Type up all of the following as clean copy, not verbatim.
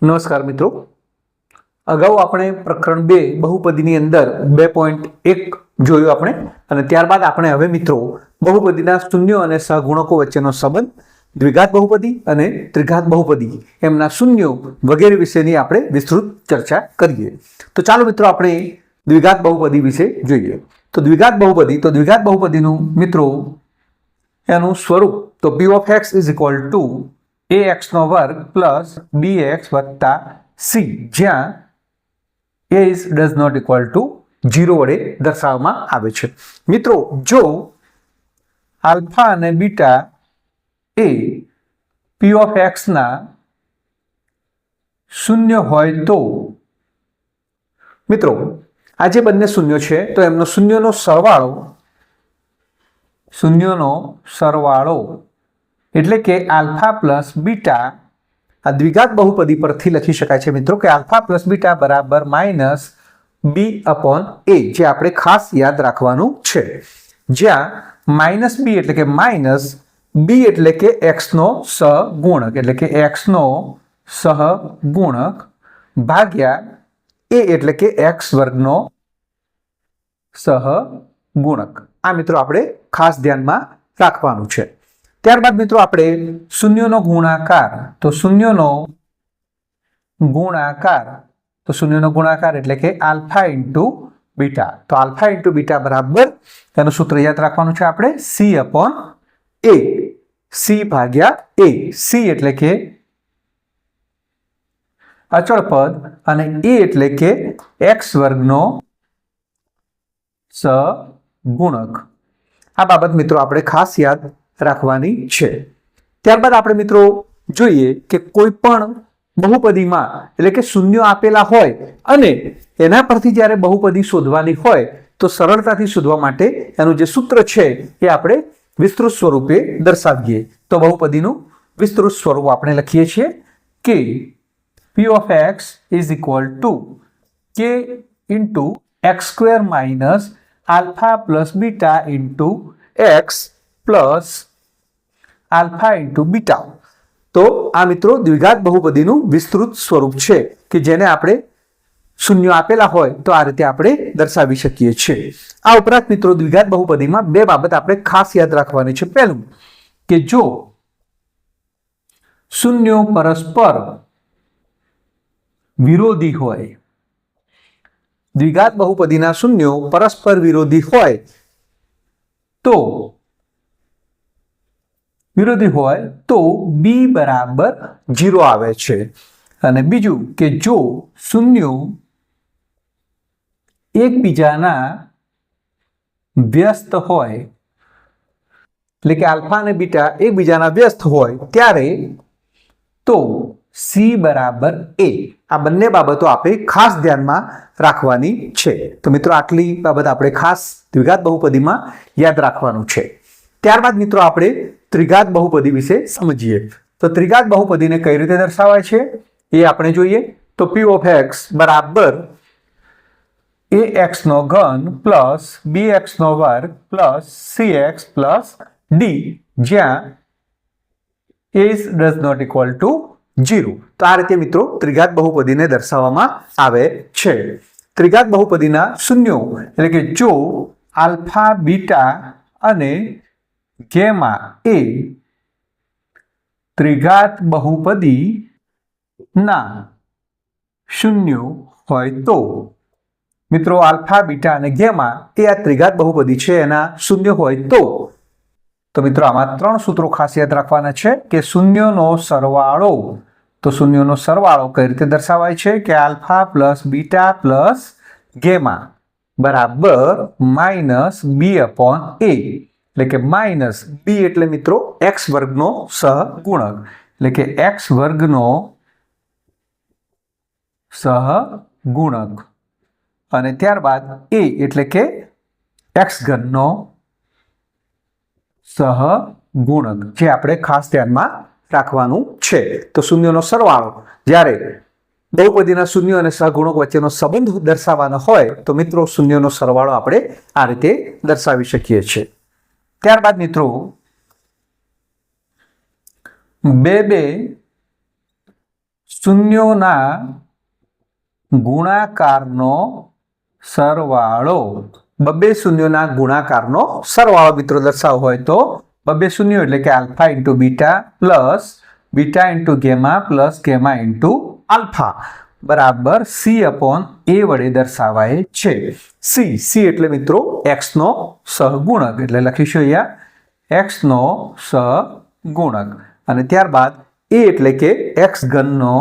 નમસ્કાર મિત્રો, અગાઉ આપણે પ્રકરણ 2 બહુપદીની અંદર 2.1 જોયું આપણે અને ત્યારબાદ આપણે હવે મિત્રો બહુપદીના શૂન્યો અને સહગુણકો વચ્ચેનો સંબંધ, દ્વિઘાત બહુપદી અને ત્રિઘાત બહુપદી એમના શૂન્યો વગેરે વિશેની આપણે વિસ્તૃત ચર્ચા કરીએ. તો ચાલો મિત્રો આપણે દ્વિઘાત બહુપદી વિશે જોઈએ. તો દ્વિઘાત બહુપદીનું મિત્રો એનું સ્વરૂપ તો p of x is equal to ax નો વર્ગ પ્લસ bx વત્તા c, જ્યાં a is does not equal to 0 વડે દર્શાવવામાં આવે છે. મિત્રો જો આલ્ફા અને beta A p of x ના શૂન્ય હોય તો મિત્રો આ જે બંને શૂન્યો છે તો એમનો શૂન્યનો સરવાળો એટલે કે આલ્ફા પ્લસ બીટા આ દ્વિઘાત બહુપદી પરથી લખી શકાય છે મિત્રો કે આલ્ફા પ્લસ બીટા બરાબર માઇનસ b અપોન a, જે આપણે ખાસ યાદ રાખવાનું છે. જ્યાં માઇનસ b એટલે કે માઇનસ b એટલે કે x નો સહગુણક એટલે કે x નો સહગુણક ભાગ્યા a એટલે કે x વર્ગનો સહગુણક. આ મિત્રો આપણે ખાસ ધ્યાનમાં રાખવાનું છે. ત્યારબાદ મિત્રો આપણે શૂન્યનો ગુણાકાર એટલે કે આલ્ફા ઇન્ટુ બીટા. તો આલ્ફા ઇન્ટુ બીટા બરાબર એનું સૂત્ર યાદ રાખવાનું છે આપણે c અપોન a, c ભાગ્યા a. c એટલે કે અચળ પદ અને a એટલે કે x વર્ગનો સહગુણક. આ બાબત મિત્રો આપણે ખાસ યાદ રાખવાની છે. ત્યારબાદ આપણે મિત્રો જોઈએ કે કોઈ પણ બહુપદીમાં એટલે કે શૂન્યો આપેલા હોય અને એના પરથી જ્યારે બહુપદી શોધવાની હોય તો સરળતાથી શોધવા માટે એનું જે સૂત્ર છે એ આપણે વિસ્તૃત સ્વરૂપે દર્શાવીએ. તો બહુપદીનું વિસ્તૃત સ્વરૂપ આપણે લખીએ છીએ કે p of x is equal to k into x square minus alpha plus beta into x plus alpha into beta. તો આ મિત્રો દ્વિઘાત બહુપદીનું વિસ્તૃત સ્વરૂપ છે કે જેને આપણે શૂન્યો આપેલા હોય તો આ રીતે આપણે દર્શાવી શકીએ છીએ. આ ઉપરાંત મિત્રો દ્વિઘાત બહુપદીમાં બે બાબત આપણે ખાસ યાદ રાખવાની છે. પહેલું કે જો શૂન્યો પરસ્પર વિરોધી હોય, દ્વિઘાત બહુપદીના શૂન્યો પરસ્પર વિરોધી હોય તો b બરાબર 0 આવે છે. અને બીજું કે જો શૂન્યો એકબીજાના વ્યસ્ત હોય એટલે કે આલ્ફા અને બીટા એકબીજાના વ્યસ્ત હોય ત્યારે તો c બરાબર a. આ બંને બાબતો આપણે ખાસ ધ્યાનમાં રાખવાની છે. તો મિત્રો આટલી બાબત આપણે ખાસ દ્વિઘાત બહુપદીમાં યાદ રાખવાનું છે. ત્યારબાદ મિત્રો આપણે ત્રિઘાત બહુપદી વિશે સમજીએ. તો ત્રિઘાત બહુપદીને કઈ રીતે દર્શાવાય છે એ આપણે જોઈએ. તો p of x બરાબર ax નો ઘન પ્લસ bx નો વર્ગ પ્લસ cx પ્લસ d, જ્યાં a does not equal to 0. તો આ રીતે મિત્રો ત્રિઘાત બહુપદીને દર્શાવવામાં આવે છે. ત્રિઘાત બહુપદીના શૂન્યો એટલે કે જો આલ્ફા બીટા અને ગેમા એ ત્રિઘાત બહુપદી ના શૂન્યો હોય તો મિત્રો આલ્ફા બીટા અને ગેમા એ આ ત્રિઘાત બહુપદી છે એના શૂન્ય હોય તો મિત્રો આમાં ત્રણ સૂત્રો ખાસ યાદ રાખવાના છે કે શૂન્યનો સરવાળો. તો શૂન્યનો સરવાળો કઈ રીતે દર્શાવાય છે કે alpha plus beta plus gamma બરાબર માઇનસ b અપોન a, એટલે કે માઇનસ b એટલે મિત્રો x વર્ગનો સહગુણક એટલે કે x વર્ગનો સહગુણક અને ત્યારબાદ a એટલે કે x ઘનનો સહગુણક, જે આપણે ખાસ ધ્યાનમાં રાખવાનું છે. તો શૂન્યનો સરવાળો જ્યારે બહુપદીના શૂન્ય અને સહગુણક વચ્ચેનો સંબંધ દર્શાવવાનો હોય તો મિત્રો શૂન્યનો સરવાળો આપણે આ રીતે દર્શાવી શકીએ છીએ. ત્યારબાદ મિત્રો બે શૂન્યોના ગુણાકારનો સરવાળો, બબે શૂન્યોના ગુણાકારનો સરવાળો મિત્રો દર્શાવવો હોય તો બબે શૂન્યો એટલે કે alpha into beta plus beta into gamma plus gamma into alpha બરાબર સી અપોન એ વડે દર્શાવાય છે. સી એટલે મિત્રો એક્સ નો સહગુણક, એટલે લખીશું અહીંયા એક્સ નો સહગુણક, અને ત્યારબાદ એ એટલે કે એક્સ ઘનનો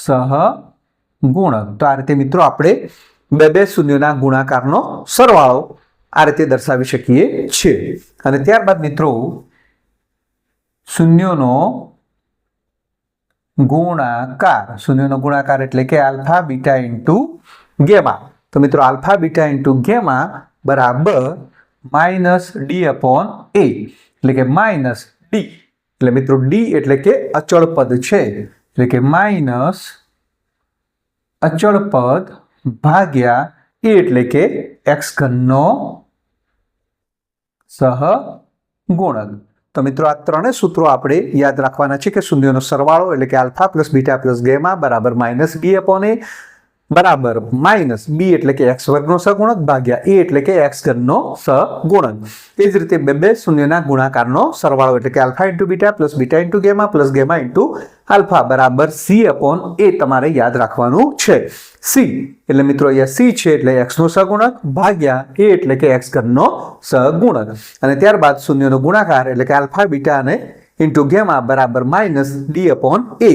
સહગુણક. તો આ રીતે મિત્રો આપણે બે શૂન્યોના ગુણાકારનો સરવાળો આ રીતે દર્શાવી શકીએ છીએ. અને ત્યારબાદ મિત્રો શૂન્યોનો ગુણાકાર એટલે કે આલ્ફા બીટા ઇન્ટુ ગેમા. તો મિત્રો આલ્ફા બીટા ઇન્ટુ ગેમા બરાબર માઇનસ ડી અપોન એ, એટલે કે માઇનસ ડી, એટલે મિત્રો ડી એટલે કે અચળ પદ છે, એટલે કે માઇનસ અચળ પદ ભાગ્યા એ એટલે કે એક્સ ઘનનો સહગુણક. તો મિત્રો આ ત્રણેય સૂત્રો આપણે યાદ રાખવાના છે કે શૂન્યનો સરવાળો એટલે કે alpha plus beta plus gamma બરાબર માઇનસ બી અપોન એ બરાબર માઇનસ બી એટલે કે એક્સ વર્ગનો સહગુણક ભાગ્યા એ એટલે કે એક્સ ઘનનો સહગુણક. એ જ રીતે બે શૂન્યના ગુણાકારનો સરવાળો એટલે કે alpha into beta plus beta into gamma plus gamma into alpha બરાબર સી અપોન એ તમારે યાદ રાખવાનું છે. સી એટલે મિત્રો અહીંયા સી છે એટલે એક્સ નો સહગુણક ભાગ્યા એ એટલે કે એક્સ ઘનનો સહગુણક, અને ત્યારબાદ શૂન્યનો ગુણાકાર એટલે કે આલ્ફા બીટા અને ઇન્ટુ ગેમા બરાબર માઇનસ ડી અપોન એ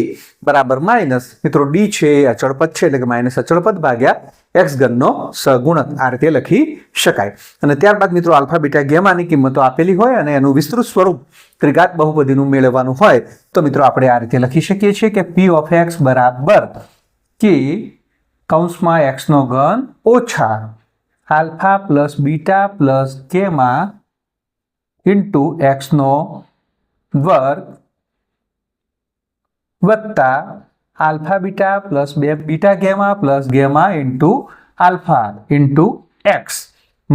બરાબર માઇનસ મિત્રો ડી છે એ અચળપદ છે એટલે કે માઇનસ અચળપદ ભાગ્યા એક્સ ઘનનો સહગુણક આ રીતે લખી શકાય. અને ત્યારબાદ મિત્રો આલ્ફા બીટા ગેમાની કિંમતો આપેલી હોય અને એનું વિસ્તૃત સ્વરૂપ ત્રિઘાત બહુપદીનું મેળવવાનું હોય તો મિત્રો આપણે આ રીતે લખી શકીએ છીએ કે પી ઓફ એક્સ બરાબર કે કૌંસમાં એક્સ નો ઘન ઓછા alpha plus beta plus gamma into x નો વર્ગ વત્તા alpha beta plus beta gamma plus gamma into alpha into x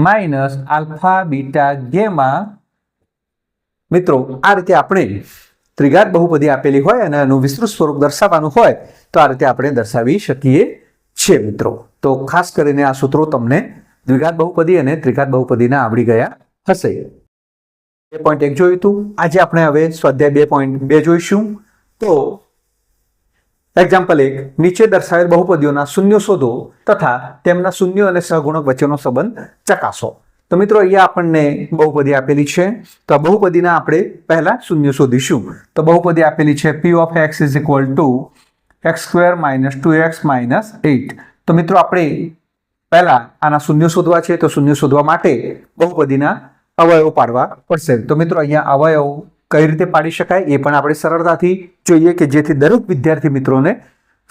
minus alpha beta gamma. મિત્રો આ રીતે આપણે ત્રિઘાત બહુપદી આપેલી હોય અને એનું વિસ્તૃત સ્વરૂપ દર્શાવવાનું હોય તો આ રીતે આપણે દર્શાવી શકીએ છીએ મિત્રો. તો ખાસ કરીને આ સૂત્રો તમને દ્વિઘાત બહુપદી અને ત્રિઘાત બહુપદીના આવડી ગયા હશે. 2.1 જોયું હતું. આજે આપણે હવે સ્વાધ્યાય 2.2 જોઈશું. તો એક્ઝામ્પલ 1, નીચે દર્શાવેલ બહુપદીઓના શૂન્યો શોધો તથા તેમના શૂન્યો અને સહગુણક વચ્ચેનો સંબંધ ચકાસો. તો મિત્રો અહીંયા આપણને બહુપદી આપેલી છે, તો આ બહુપદીના આપણે પહેલા શૂન્ય શોધીશું. તો બહુપદી આપેલી છે p of x is equal to x² minus 2x minus 8. તો મિત્રો આપણે પહેલા આના શૂન્ય શોધવા છે, તો શૂન્ય શોધવા માટે બહુપદીના અવયવો પાડવા પડશે. તો મિત્રો અહીંયા અવયવ કઈ રીતે પાડી શકાય એ પણ આપણે સરળતાથી જોઈએ કે જેથી દરેક વિદ્યાર્થી મિત્રોને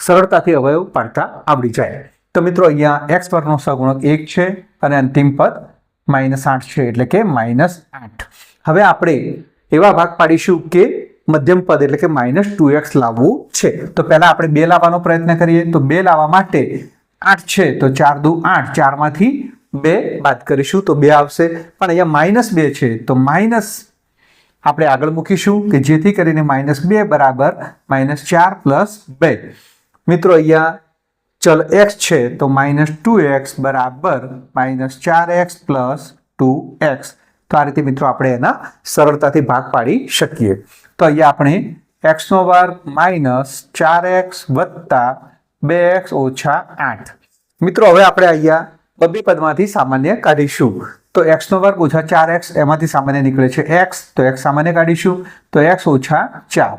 સરળતાથી અવયવ પાડતા આવડી જાય. તો મિત્રો અહીંયા x વર્ગનો સહગુણક 1 છે અને અંતિમ પદ -8 છે એટલે કે -8. હવે આપણે એવા ભાગ પાડીશું કે મધ્યમ પદ એટલે કે -2x લાવવું છે. તો પહેલા આપણે 2 લાવવાનો પ્રયત્ન કરીએ. તો 2 લાવવા માટે 8 છે તો 4 દુ 8, 4 માંથી 2 બાદ કરીશું તો 2 આવશે, પણ અહીંયા -2 છે તો માઇનસ આપણે આગળ મૂકીશું કે જેથી કરીને -2 બરાબર -4 પ્લસ 2. મિત્રો અહીંયા ચલ x છે તો -2x બરાબર -4x પ્લસ 2x. તો આ રીતે મિત્રો આપણે એના સરળતાથી ભાગ પાડી શકીએ. તો અહીંયા આપણે x નો વર્ગ -4x વત્તા 2x ઓછા 8. મિત્રો હવે આપણે અહીંયા બબ્બે પદમાંથી સામાન્ય કાઢીશું. તો x નો વર્ગ ઓછા 4x એમાંથી સામાન્ય નીકળે છે x, તો x સામાન્ય કાઢીશું તો x ઓછા 4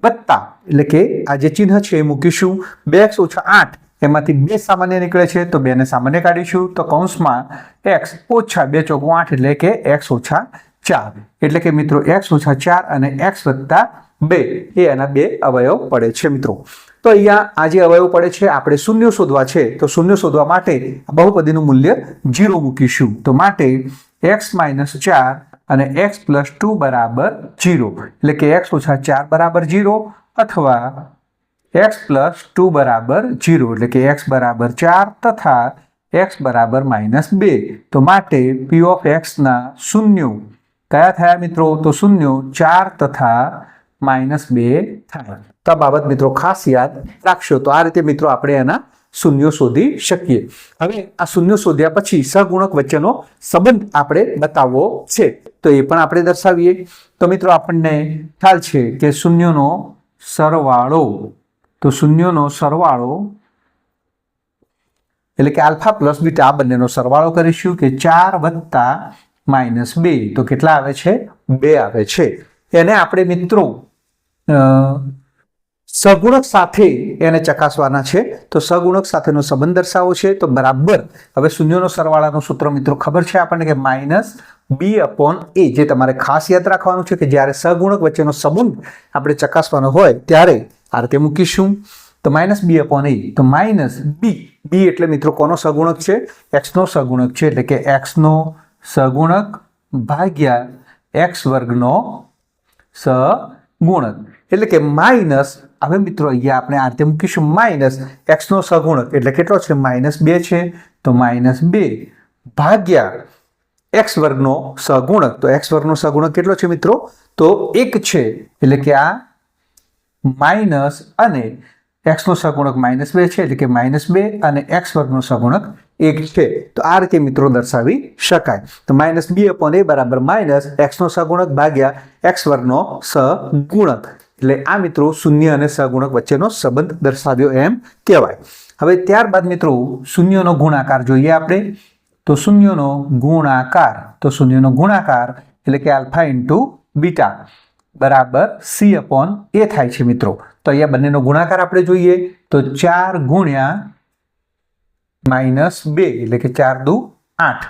વત્તા એટલે કે આ જે ચિહ્ન છે એ મૂકીશું 2x ઓછા 8 એમાંથી 2 સામાન્ય નીકળે છે તો 2 ને સામાન્ય કાઢીશું તો કૌંસમાં x ઓછા 2 ચોક 8 એટલે કે x ઓછા 4 એટલે કે મિત્રો x ઓછા 4 અને x વત્તા 2 એ એના 2 અવયવ પડે છે મિત્રો. તો અહીંયા આ જે અવયવ પડે છે આપણે શૂન્ય શોધવા છે, તો શૂન્ય શોધવા માટે બહુપદીનું મૂલ્ય 0 મૂકીશું. તો માટે x - 4 અને x + 2 બરાબર 0 એટલે કે x ઓછા 4 બરાબર 0 અથવા x + 2 બરાબર 0 એટલે કે x બરાબર 4 તથા x બરાબર -2. તો માટે p of x ના શૂન્યો કયા થયા મિત્રો? તો શૂન્યો 4 તથા -2 થાય. તો આ બાબત મિત્રો ખાસ યાદ રાખશો. તો આ રીતે મિત્રો આપણે એના શૂન્યો શોધી શકીએ. હવે આ શૂન્યો શોધ્યા પછી સહગુણક વચ્ચેનો સંબંધ આપણે બતાવવો છે, તો એ પણ આપણે દર્શાવીએ. તો મિત્રો આપણને ખ્યાલ છે કે શૂન્યોનો સરવાળો, તો શૂન્યોનો સરવાળો એટલે કે આલ્ફા પ્લસ બીટા આ બંનેનો સરવાળો કરીશું કે 4 વત્તા -2 તો કેટલા આવે છે? 2 આવે છે. એને આપણે મિત્રો સહગુણક સાથે એને ચકાસવાના છે. તો સહગુણક સાથેનો સંબંધ દર્શાવવો છે. તો બરાબર હવે શૂન્યોનો સરવાળાનું સૂત્ર મિત્રો ખબર છે આપણને કે -b/a, જે તમારે ખાસ યાદ રાખવાનું છે કે જ્યારે સહગુણક વચ્ચેનો સંબંધ આપણે ચકાસવાનો હોય ત્યારે આ રીતે મૂકીશું. તો -b/a, તો -b એટલે મિત્રો કોનો સહગુણક છે? x નો સહગુણક છે, એટલે કે x નો સહગુણક ભાગ્યા x વર્ગનો સહગુણક, એટલે કે માઇનસ. હવે મિત્રો અહીંયા આપણે આ રીતે મૂકીશું માઇનસ x નો સહગુણક એટલે કેટલો છે? -2 છે. તો -2 ભાગ્યા x વર્ગનો સહગુણક. તો x વર્ગનો સહગુણક કેટલો છે મિત્રો? તો 1 છે, એટલે કે આ માઇનસ અને x નો સહગુણક -2 છે, એટલે કે -2 અને x વર્ગનો સહગુણક 1 છે. તો આ રીતે મિત્રો દર્શાવી શકાય. તો -b/a બરાબર માઇનસ x નો સહગુણક ભાગ્યા x વર્ગનો સહગુણક, એટલે આ મિત્રો શૂન્ય અને સહગુણક વચ્ચેનો સંબંધ દર્શાવ્યો એમ કહેવાય. હવે ત્યારબાદ મિત્રો શૂન્યનો ગુણાકાર જોઈએ આપણે. તો શૂન્યનો ગુણાકાર, તો શૂન્યનો ગુણાકાર એટલે કે આલ્ફા ઇન્ટુ બીટા બરાબર c/a થાય છે મિત્રો. તો અહીંયા બંનેનો ગુણાકાર આપણે જોઈએ. તો 4 ગુણ્યા -2 એટલે કે 4 દુ 8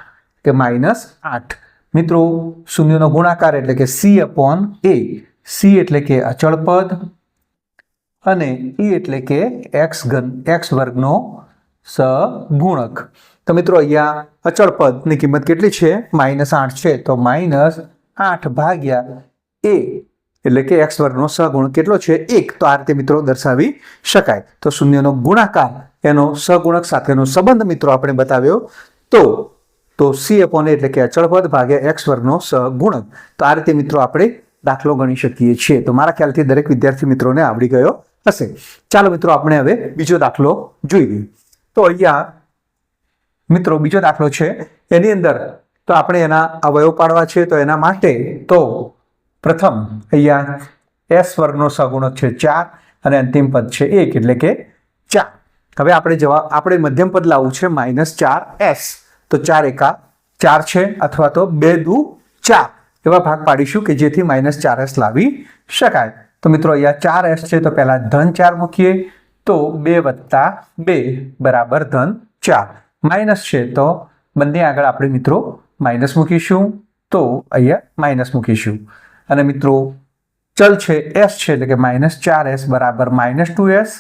કે -8. મિત્રો શૂન્યનો ગુણાકાર એટલે કે c/a. c એટલે કે અચળ પદ અને e એટલે કે x વર્ગનો સહગુણક. તો મિત્રો અહીંયા અચળ પદની કિંમત કેટલી છે? -8 છે. તો -8 ભાગ્યા a એટલે કે x વર્ગનો સહગુણક કેટલો છે? 1. તો આ રીતે મિત્રો દર્શાવી શકાય. તો શૂન્યનો ગુણાકાર એનો સહગુણક સાથેનો સંબંધ મિત્રો આપણે બતાવ્યો. તો c/a એટલે કે અચળ પદ ભાગ્યા x વર્ગનો સહગુણક. તો આ રીતે મિત્રો આપણે દાખલો ગણી શકીએ છીએ. તો મારા ખ્યાલથી દરેક વિદ્યાર્થી મિત્રોને આવડી ગયો હશે. ચાલો મિત્રો આપણે હવે બીજો દાખલો જોઈએ. તો અહીંયા મિત્રો બીજો દાખલો છે, એની અંદર તો આપણે એના અવયવ પાડવા છે. તો એના માટે તો પ્રથમ અહીંયા s વર્ગનો સહગુણક છે 4 અને અંતિમ પદ છે 1 એટલે કે 4. હવે આપણે મધ્યમ પદ લાવવું છે -4s. તો 4 એકા 4 છે, અથવા તો 2 દુ 4 એવા ભાગ પાડીશું કે જેથી -4s લાવી શકાય. તો મિત્રો અહીંયા 4s છે, તો પહેલા ધન 4 મૂકીએ. તો 2 વત્તા 2 બરાબર ધન 4. માઇનસ છે તો બંને આગળ આપણે મિત્રો માઇનસ મૂકીશું. તો અહીંયા માઇનસ મૂકીશું. અને મિત્રો ચલ છે s છે, એટલે કે -4s બરાબર -2s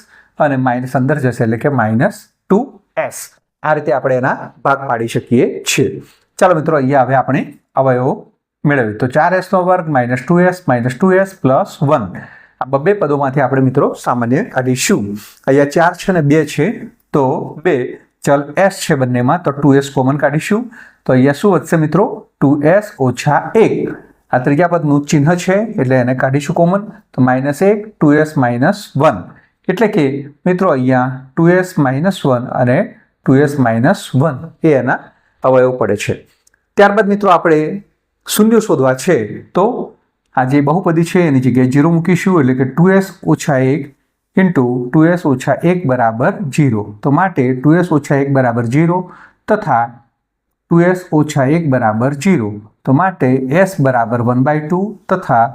અને માઇનસ અંદર જશે એટલે કે -2s. આ રીતે આપણે એના ભાગ પાડી શકીએ છીએ. ચાલો મિત્રો અહીંયા હવે આપણે અવયવો મેળવીએ. તો 4s નો વર્ગ -2s પ્લસ 1 આ બબ્બે પદોમાંથી આપણે મિત્રો સામાન્ય કાઢીશું. અહીંયા 4 છે ને 2 છે, તો 2 ચલ s છે બંનેમાં, તો 2s કોમન કાઢીશું. તો અહીંયા શું વધશે મિત્રો? 2s ઓછા 1. આ ત્રીજા પદનું ચિહ્ન છે એટલે એને કાઢીશું કોમન. તો -1 2s -1 એટલે કે મિત્રો અહીંયા 2s -1 અને 2s -1 એ એના અવયવ પડે છે. ત્યારબાદ મિત્રો આપણે શૂન્ય શોધવા છે. તો આ જે બહુપદી છે એની જગ્યાએ 0 મૂકીશું, એટલે કે 2s ઓછા 1 ઇન્ટુ 2s ઓછા 1 બરાબર 0. તો માટે 2s ઓછા 1 બરાબર 0 તથા 2s ઓછા 1 બરાબર 0. તો માટે s બરાબર 1/2 તથા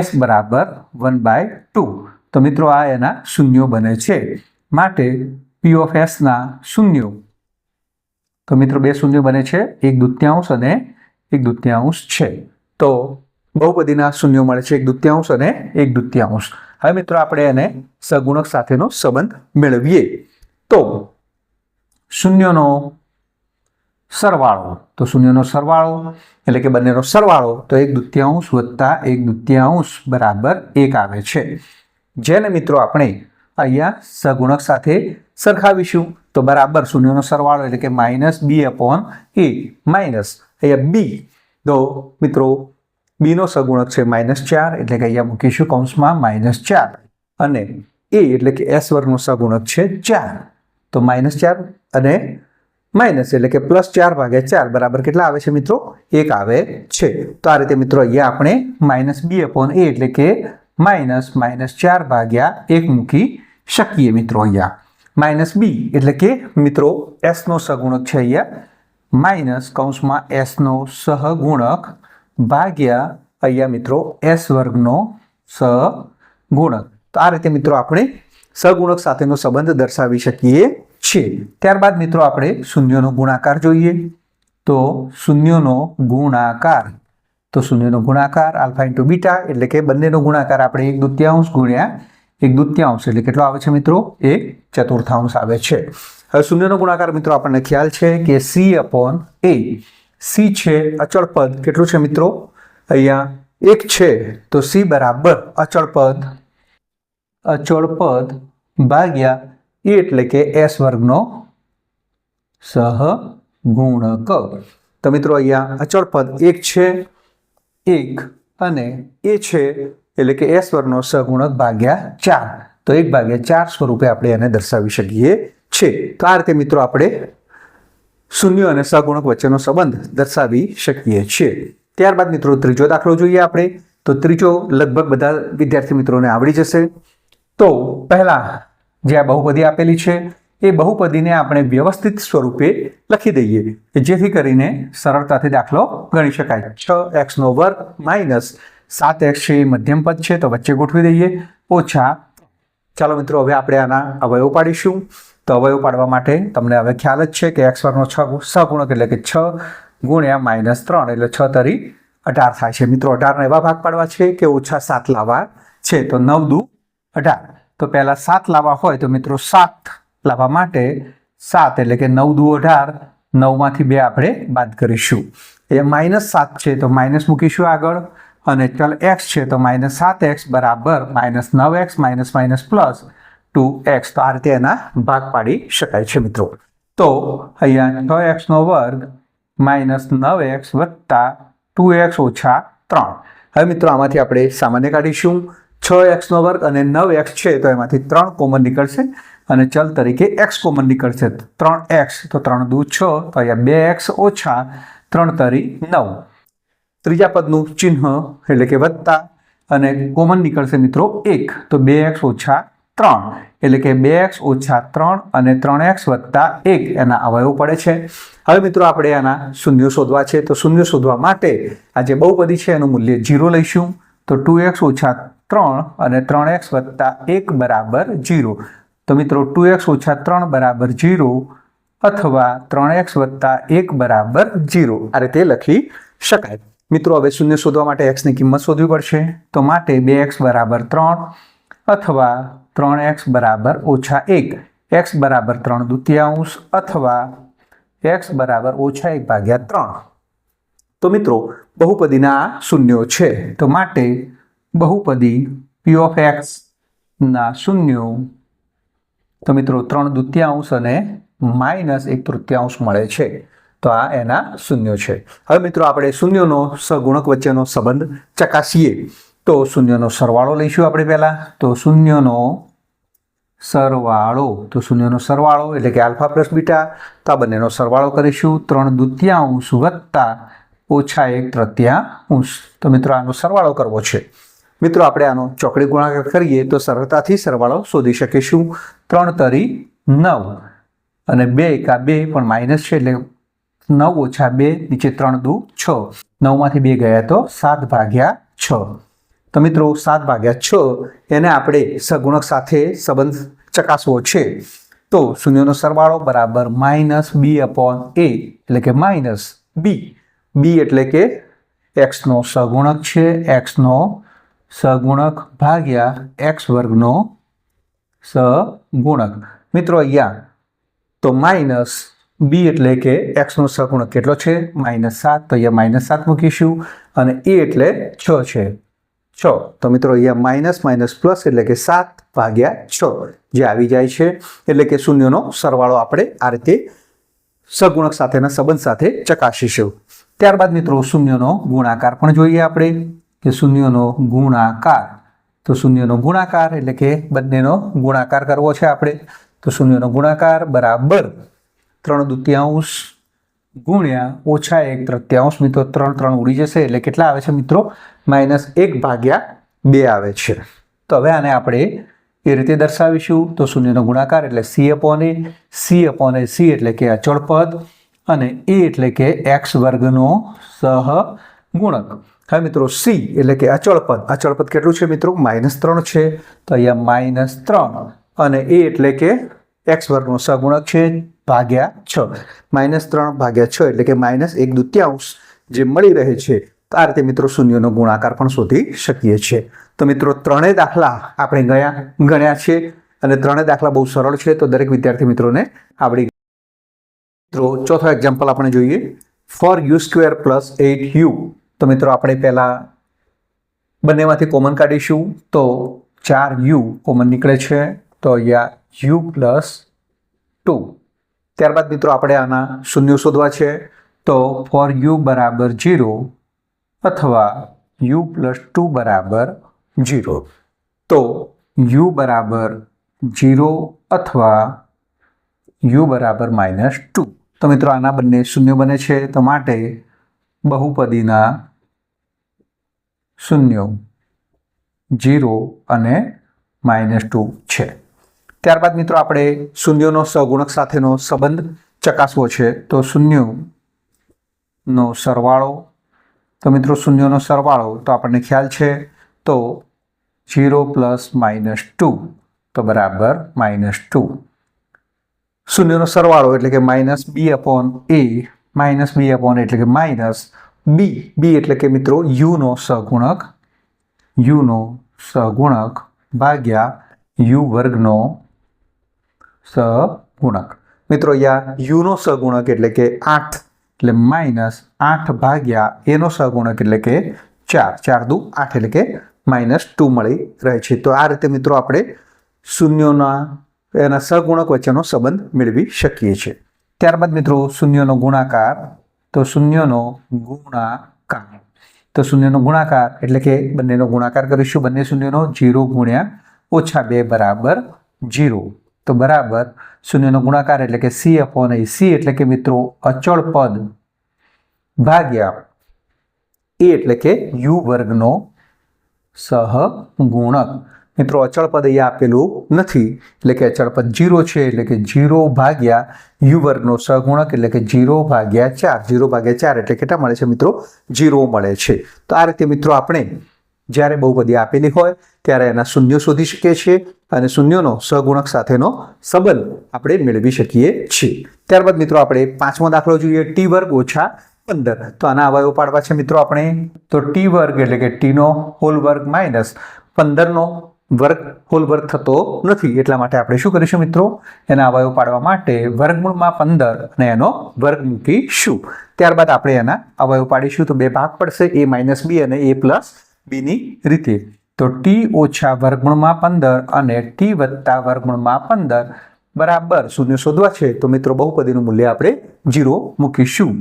s બરાબર 1/2. તો મિત્રો આ એના શૂન્યો બને છે. માટે p ઓફ s ના શૂન્યો, તો મિત્રો બે શૂન્યો બને છે, 1/2 અને 1/2 છે. તો બહુપદીના શૂન્યો મળે છે 1/2 અને 1/2. હવે મિત્રો આપણે એને સહગુણક સાથેનો સંબંધ મેળવીએ. તો શૂન્યનો સરવાળો, તો શૂન્યનો સરવાળો એટલે કે બંનેનો સરવાળો તો 1/2 વત્તા 1/2 બરાબર 1 આવે છે. જેને મિત્રો આપણે અહીંયા સહગુણક સાથે સરખાવીશું. તો બરાબર શૂન્યનો સરવાળો એટલે કે -b/a માઇનસ અહીંયા b. તો મિત્રો b નો સહગુણક છે -4 એટલે કે અહીંયા મૂકીશું કૌંસમાં -4 અને એ એટલે કે s વર્ગનો સહગુણક છે 4, તો -4 અને માઇનસ એટલે કે +4/4 બરાબર કેટલા આવે છે મિત્રો? 1 આવે છે. તો આ રીતે મિત્રો અહીંયા આપણે -b/a એટલે કે -4/1 મૂકી શકીએ મિત્રો. અહીંયા -b એટલે કે મિત્રો s નો સહગુણક છે, અહીંયા કૌંસમાં s નો સહગુણક ભાગ્યા અહીંયા મિત્રો s વર્ગનો સહગુણક. તો આ રીતે મિત્રો આપણે સહગુણક સાથેનો સંબંધ દર્શાવી શકીએ છીએ. ત્યારબાદ મિત્રો આપણે શૂન્યનો ગુણાકાર જોઈએ. તો શૂન્યનો ગુણાકાર આલ્ફા ઇન્ટુ બીટા એટલે કે બંનેનો ગુણાકાર આપણે 1/2 ગુણ્યા 1/2 એટલે કેટલો આવે છે મિત્રો? 1/4 આવે છે. હવે શૂન્યનો ગુણાકાર મિત્રો આપણને ખ્યાલ છે કે c/a. c છે અચળ પદ, કેટલું છે મિત્રો? અહીંયા 1 છે, તો c બરાબર અચળ પદ ભાગ્યા એ એટલે કે s વર્ગનો સહગુણક. તો મિત્રો અહીંયા અચળ પદ 1 છે, 1 અને એ છે એટલે કે s વર્ગનો સહગુણક ભાગ્યા 4. તો 1/4 સ્વરૂપે આપણે એને દર્શાવી શકીએ છીએ. તો આ રીતે મિત્રો આપણે શૂન્ય અને સહગુણક વચ્ચેનો સંબંધ દર્શાવી શકીએ છીએ. ત્યારબાદ મિત્રો ત્રીજો દાખલો જોઈએ આપણે. તો ત્રીજો લગભગ બધા વિદ્યાર્થી મિત્રોને આવડી જશે. તો પહેલા જે આ બહુપદી આપેલી છે એ બહુપદીને આપણે વ્યવસ્થિત સ્વરૂપે લખી દઈએ કે જેથી કરીને સરળતાથી દાખલો ગણી શકાય. 6x² - 7x છે એ મધ્યમ પદ છે, તો વચ્ચે ગોઠવી દઈએ, ઓછા. ચાલો મિત્રો હવે આપણે આના અવયવ પાડીશું. તો અવયવ પાડવા માટે તમને હવે ખ્યાલ જ છે કે x વર્ગનો સહગુણક એટલે કે 6 ગુણ્યા -3 એટલે 6 તરી 18 થાય છે. મિત્રો 18 એવા ભાગ પાડવા છે કે ઓછા 7 લાવવા છે. તો 9 × 2 = 18. તો પહેલા 7 લાવવા હોય તો મિત્રો 7 લાવવા માટે 7 એટલે કે 9 × 2 = 18. 9 માંથી 2 આપણે બાદ કરીશું. અહીંયા -7 છે તો માઇનસ મૂકીશું આગળ, અને ચલ x છે તો -7x બરાબર -9x +2x. તો આ રીતે એના ભાગ પાડી શકાય છે મિત્રો. તો અહીંયા 6x² - 9x + 2x - 3. હવે મિત્રો આમાંથી આપણે સામાન્ય કાઢીશું. 6x² અને 9x છે તો એમાંથી 3 કોમન નીકળશે અને ચલ તરીકે x કોમન નીકળશે. 3x તો 3 × 2 = 6, તો અહીંયા 2x - 3 તરી 9. ત્રીજા પદનું ચિહ્ન એટલે કે વત્તા અને કોમન નીકળશે મિત્રો 1, તો 2x - 3 એટલે કે 2x - 3 અને 3x + 1 એના અવયવ પડે છે. હવે મિત્રો આપણે આના શૂન્યો શોધવા છે. તો શૂન્ય શોધવા માટે આ જે બહુપદી છે એનું મૂલ્ય 0 લઈશું. તો 2x - 3 અને 3x + 1 બરાબર 0. તો મિત્રો 2x - 3 બરાબર 0 અથવા 3x + 1 બરાબર 0 આ રીતે લખી શકાય. મિત્રો હવે શૂન્ય શોધવા માટે x ની કિંમત શોધવી પડશે. તો માટે 2x = 3 અથવા 3x = -1, x = 3/2 અથવા x = -1/3. તો મિત્રો બહુપદીના શૂન્યો છે. તો માટે બહુપદી p of x ના શૂન્યો તો મિત્રો 3/2 અને -1/3 મળે છે. તો આ એના શૂન્યો છે. હવે મિત્રો આપણે શૂન્યોનો સહગુણક વચ્ચેનો સંબંધ ચકાસીએ. તો શૂન્યનો સરવાળો લઈશું આપણે પહેલા. તો શૂન્યનો સરવાળો એટલે કે આલ્ફા + બીટા. તો આ બંનેનો સરવાળો કરીશું. 3/2 + -1/3. તો મિત્રો આનો સરવાળો કરવો છે. મિત્રો આપણે આનો ચોકડી ગુણાકાર કરીએ તો સરળતાથી સરવાળો શોધી શકીશું. 3 તરી 9 અને 2 × 2 પણ માઇનસ છે એટલે 9 - 2 નીચે 3 × 2 = 6. 9 માંથી 2 ગયા તો 7/6. તો મિત્રો 7/6 એને આપણે સહગુણક સાથે સંબંધ ચકાસવો છે. તો શૂન્યનો સરવાળો બરાબર -b/a એટલે કે -b. b એટલે કે x નો સહગુણક છે, x નો સહગુણક ભાગ્યા x વર્ગનો સહગુણક. મિત્રો અહીંયા તો -b એટલે કે x નો સહગુણક કેટલો છે? -7. તો અહીંયા -7 મૂકીશું અને a એટલે 6 છે, 6. તો મિત્રો અહીંયા માઇનસ પ્લસ એટલે કે 7/6 જે આવી જાય છે. એટલે કે શૂન્યનો સરવાળો આપણે આ રીતે સહગુણક સાથેના સંબંધ સાથે ચકાસીશું. ત્યારબાદ મિત્રો શૂન્યનો ગુણાકાર પણ જોઈએ આપણે કે શૂન્યનો ગુણાકાર. તો શૂન્યનો ગુણાકાર એટલે કે બંનેનો ગુણાકાર કરવો છે આપણે. તો શૂન્યનો ગુણાકાર બરાબર 3/2 ગુણ્યા ઓછા 1/3. મિત્રો 3 ઉડી જશે એટલે કેટલા આવે છે મિત્રો? -1/2 આવે છે. તો હવે આને આપણે એ રીતે દર્શાવીશું. તો શૂન્યનો ગુણાકાર એટલે C/A, C/A C એટલે કે અચળ પદ અને a એટલે કે x વર્ગનો સહગુણક. હવે મિત્રો C એટલે કે અચળ પદ કેટલું છે મિત્રો? -3 છે. તો અહીંયા -3 અને a એટલે કે x વર્ગનો સહગુણક છે ભાગ્યા 6. -3/6 એટલે કે -1/2 જે મળી રહે છે. તો આ રીતે મિત્રો શૂન્યનો ગુણાકાર પણ શોધી શકીએ છીએ. તો મિત્રો ત્રણેય દાખલા આપણે ગણ્યા છે અને ત્રણેય દાખલા બહુ સરળ છે. તો દરેક વિદ્યાર્થી મિત્રોને આવડી ગયા. મિત્રો ચોથો એક્ઝામ્પલ આપણે જોઈએ. 4u² + 8u. તો મિત્રો આપણે પહેલા બંનેમાંથી કોમન કાઢીશું. તો 4u કોમન નીકળે છે. તો અહીંયા u + 2. ત્યારબાદ મિત્રો આપણે આના શૂન્યો શોધવા છે. તો 4u = 0 અથવા u + 2 = 0. તો u = 0 અથવા u = -2. તો મિત્રો આના બંને શૂન્ય બને છે. તો માટે બહુપદીના શૂન્યો 0 અને -2 છે. ત્યારબાદ મિત્રો આપણે શૂન્યોનો સહગુણક સાથેનો સંબંધ ચકાસવો છે. તો શૂન્યોનો સરવાળો. તો મિત્રો શૂન્યોનો સરવાળો તો આપણને ખ્યાલ છે. તો 0 + -2 તો બરાબર -2. શૂન્યનો સરવાળો એટલે કે -b/a, -b/a એટલે કે -b એટલે કે મિત્રો uનો સહગુણક ભાગ્યા u વર્ગનો સહગુણક. મિત્રો અહીંયા uનો સહગુણક એટલે કે 8 એટલે -8 ભાગ્યા એનો સહગુણક એટલે કે 4 × 2 = 8 એટલે કે -2 મળી રહે છે. તો આ રીતે મિત્રો આપણે શૂન્યોના એના સહગુણક વચ્ચેનો સંબંધ મેળવી શકીએ છીએ. ત્યારબાદ મિત્રો શૂન્યનો ગુણાકાર. તો શૂન્યનો ગુણાકાર એટલે કે બંનેનો ગુણાકાર કરીશું. બંને શૂન્યનો 0 × -2 = 0. તો બરાબર શૂન્યનો ગુણાકાર એટલે કે C/A, C એટલે કે મિત્રો અચળ પદ ભાગ્યા a એટલે કે u વર્ગનો સહગુણક. મિત્રો અચળ પદ અહીંયા આપેલું નથી એટલે કે અચળ પદ 0 છે એટલે કે 0 ભાગ્યા u વર્ગનો સહગુણક એટલે કે 0/4. 0/4 એટલે કેટલા મળે છે મિત્રો? 0 મળે છે. તો આ રીતે મિત્રો આપણે જ્યારે બહુપદી આપેલી હોય ત્યારે એના શૂન્યો શોધી શકીએ છીએ અને શૂન્યોનો સહગુણક સાથેનો સંબંધ આપણે મેળવી શકીએ છીએ. ત્યારબાદ મિત્રો આપણે પાંચમો દાખલો જોઈએ. t² - 15. તો આના અવયવો પાડવા છે મિત્રો આપણે. તો t² એટલે કે t નો હોલ વર્ગ માઇનસ 15નો હોલ વર્ગ થતો નથી. એટલા માટે આપણે શું કરીશું મિત્રો? એના અવયવો પાડવા માટે વર્ગમૂળમાં 15 અને એનો વર્ગ મૂકીશું. ત્યારબાદ આપણે એના અવયવો પાડીશું. તો બે ભાગ પડશે, a - b અને a + b ની રીતે. તો t ઓછા વર્ગમૂળમાં 15 અને t વત્તા વર્ગમૂળમાં 15 બરાબર શૂન્ય શોધવા છે. તો મિત્રો બહુપદીનું મૂલ્ય આપણે 0 મૂકીશું.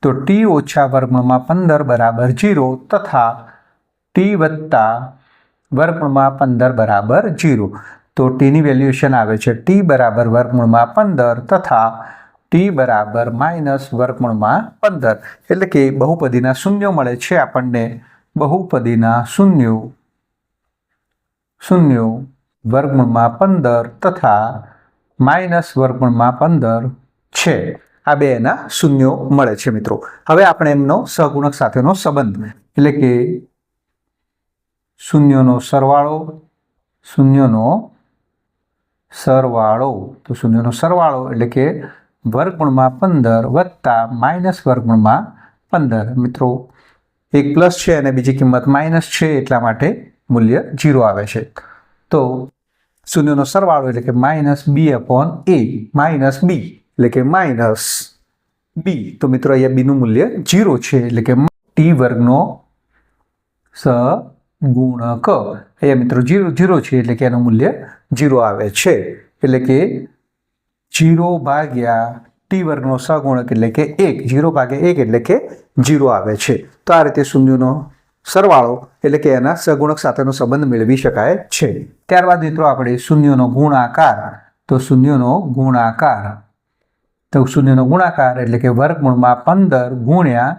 તો t ઓછા વર્ગમૂળમાં 15 બરાબર 0 તથા t વત્તા વર્ગમૂળમાં 15 બરાબર 0. તો t ની વેલ્યુએશન આવે છે t બરાબર વર્ગમૂળમાં 15 તથા t બરાબર -વર્ગમૂળમાં 15. એટલે કે બહુપદીના શૂન્યો મળે છે આપણને. બહુપદીના શૂન્યો વર્ગમૂળમાં 15 તથા -વર્ગમૂળમાં 15 છે. આ બે એના શૂન્યો મળે છે મિત્રો. હવે આપણે એમનો સહગુણક સાથેનો સંબંધ એટલે કે શૂન્યોનો સરવાળો. તો શૂન્યનો સરવાળો એટલે કે વર્ગમૂળમાં 15 વત્તા -વર્ગમૂળમાં 15. મિત્રો એક પ્લસ છે અને બીજી કિંમત માઇનસ છે એટલા માટે મૂલ્ય 0 આવે છે. તો શૂન્યનો સરવાળો એટલે કે -b/a -b એટલે કે -b. તો મિત્રો અહીંયા b નું મૂલ્ય 0 છે એટલે કે t વર્ગનો સહગુણક. અહીંયા મિત્રો 0 છે એટલે કે એનું મૂલ્ય 0 આવે છે. એટલે કે 0 ભાગ્યા t વર્ગનો સહગુણક એટલે કે 1. 0/1 એટલે કે 0 આવે છે. તો આ રીતે શૂન્યનો સરવાળો એટલે કે એના સહગુણક સાથેનો સંબંધ મેળવી શકાય છે. ત્યારબાદ મિત્રો આપણે શૂન્યનો ગુણાકાર, તો શૂન્યનો ગુણાકાર એટલે કે વર્ગમૂળમાં 15 ગુણ્યા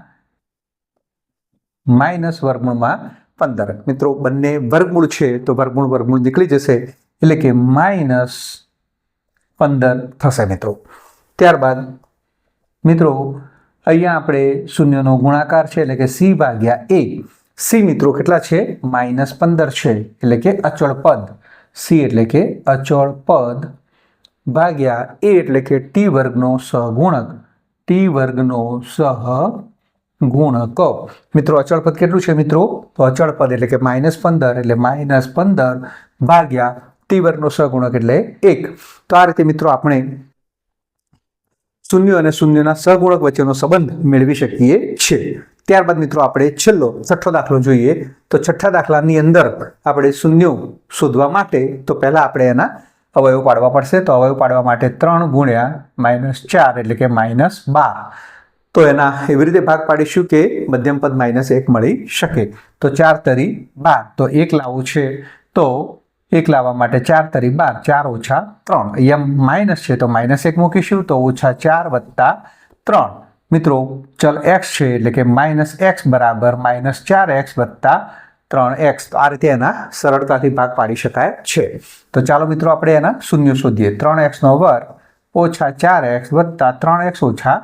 માઇનસ વર્ગમૂળમાં 15. મિત્રો બંને વર્ગમૂળ છે તો વર્ગમૂળ નીકળી જશે એટલે કે -15 થશે મિત્રો. ત્યારબાદ મિત્રો અહીંયા આપણે શૂન્યનો ગુણાકાર છે એટલે કે c ભાગ્યા a. c મિત્રો કેટલા છે? -15 છે એટલે કે અચળ પદ. c એટલે કે અચળ પદ ભાગ્યા a એટલે કે t વર્ગનો સહગુણક. મિત્રો અચળ પદ કેટલું છે મિત્રો? તો અચળ પદ એટલે કે -15 એટલે -15 ભાગ્યા t વર્ગનો સહગુણક એટલે 1. તો આ રીતે મિત્રો આપણે શૂન્ય અને શૂન્યના સહગુણક વચ્ચેનો સંબંધ મેળવી શકીએ છીએ. ત્યારબાદ મિત્રો આપણે છઠ્ઠો દાખલો જોઈએ. તો છઠ્ઠા દાખલાની અંદર આપણે શૂન્યો શોધવા માટે તો પહેલા આપણે એના અવયવ પાડવા પડશે. તો અવયવ પાડવા માટે 3 ગુણ્યા -4 એટલે કે -12. તો એના એવી રીતે ભાગ પાડીશું કે મધ્યમ પદ -1 મળી શકે. તો 4 તરી 12, તો 1 લાવવું છે તો 1 લાવવા માટે 4 તરી 12, 4 ઓછા 3. અહીંયા માઇનસ છે તો -1 મૂકીશું તો -4 વત્તા 3. મિત્રો ચલ x છે એટલે કે -x બરાબર -4x વત્તા 3x. તો આ રીતે એના સરળતાથી ભાગ પાડી શકાય છે. તો ચાલો મિત્રો આપણે એના શૂન્ય શોધીએ. 3x નો વર્ગ ઓછા 4x વત્તા 3x ઓછા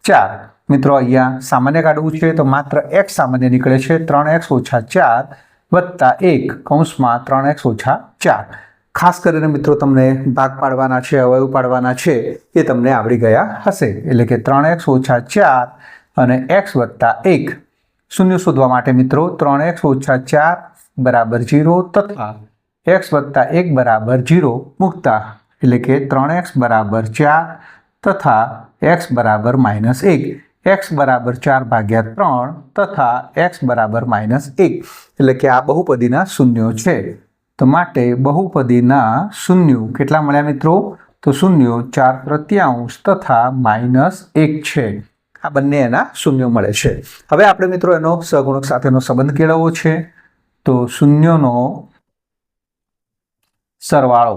4. મિત્રો અહીંયા સામાન્ય કાઢવું છે તો માત્ર x સામાન્ય નીકળે છે. 3x ઓછા 4 વત્તા 1 કૌંસમાં 3x ઓછા 4. ખાસ કરીને મિત્રો તમને ભાગ પાડવાના છે, અવયવ પાડવાના છે એ તમને આવડી ગયા હશે. એટલે કે 3x ઓછા 4 અને x વત્તા 1. શૂન્ય શોધવા માટે મિત્રો 3x ઓછા 4 બરાબર 0 તથા x વત્તા 1 બરાબર 0 મૂકતા એટલે કે 3x બરાબર 4 તથા x બરાબર -1. x બરાબર 4 ભાગ્યા 3 તથા x બરાબર -1. એટલે કે આ બહુપદીના શૂન્યો છે. તો માટે બહુપદીના શૂન્યો કેટલા મળ્યા મિત્રો? તો શૂન્યો 4/3 તથા -1 છે. આ બંને એના શૂન્યો મળે છે. હવે આપણે મિત્રો એનો સહગુણક સાથેનો સંબંધ કેળવવો છે. તો શૂન્યનો સરવાળો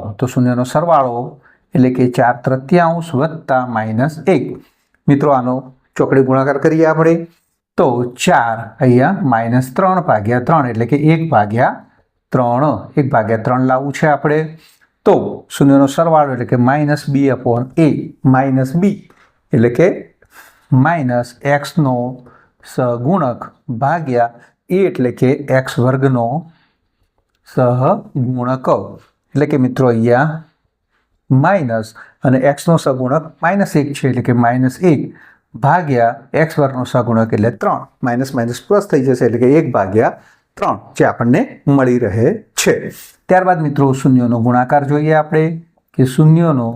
એટલે કે 4/3 વત્તા -1. મિત્રો આનો ચોકડી ગુણાકાર કરીએ આપણે. તો 4 અહીંયા -3 ભાગ્યા 3 એટલે કે 1 ભાગ્યા 3 લાવવું છે આપણે. તો શૂન્યનો સરવાળો એટલે કે -b/a. -b એટલે કે -x નો સહગુણક ભાગ્યા a એટલે કે x વર્ગનો સહગુણક. એટલે કે મિત્રો અહીંયા માઇનસ અને x નો સહગુણક -1 છે એટલે કે -1 ભાગ્યા x વર્ગનો સહગુણક એટલે 3. પ્લસ થઈ જશે એટલે કે 1 ભાગ્યા 3 જે આપણને મળી રહે છે. ત્યારબાદ મિત્રો શૂન્યનો ગુણાકાર જોઈએ આપણે કે શૂન્યનો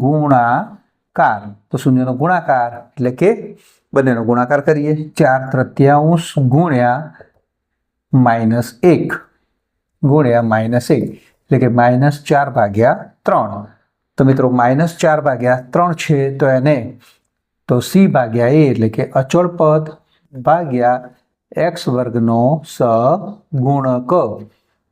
ગુણાકાર. તો શૂન્યનો ગુણાકાર એટલે કે બંનેનો ગુણાકાર કરીએ. 4/3 ગુણ્યા -1 એટલે કે -4 ભાગ્યા 3. તો મિત્રો -4 ભાગ્યા 3 છે તો એને તો c ભાગ્યા a એટલે કે અચળ પદ ભાગ્યા x વર્ગનો સહગુણક.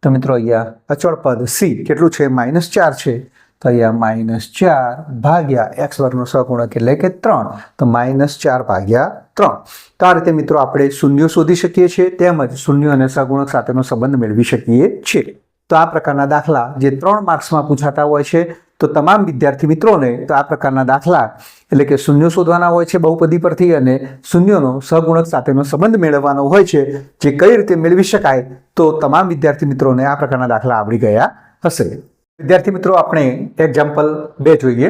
તો મિત્રો અહીંયા અચળ પદ c કેટલું છે? -4 છે. તો અહીંયા -4 ભાગ્યા x વર્ગનો સહગુણક એટલે કે 3. તો -4 ભાગ્યા 3. તો આ રીતે મિત્રો આપણે શૂન્યો શોધી શકીએ છીએ તેમજ શૂન્ય અને સહગુણક સાથેનો સંબંધ મેળવી શકીએ છીએ. તો આ પ્રકારના દાખલા જે 3 માર્ક્સમાં પૂછાતા હોય છે તો તમામ વિદ્યાર્થી મિત્રોને તો આ પ્રકારના દાખલા એટલે કે શૂન્યો શોધવાના હોય છે બહુપદી પરથી અને શૂન્યનો સહગુણક સાથેનો સંબંધ મેળવવાનો હોય છે જે કઈ રીતે મેળવી શકાય તો તમામ વિદ્યાર્થી મિત્રોને આ પ્રકારના દાખલા આવડી ગયા હશે. વિદ્યાર્થી મિત્રો આપણે એક્ઝામ્પલ 2 જોઈએ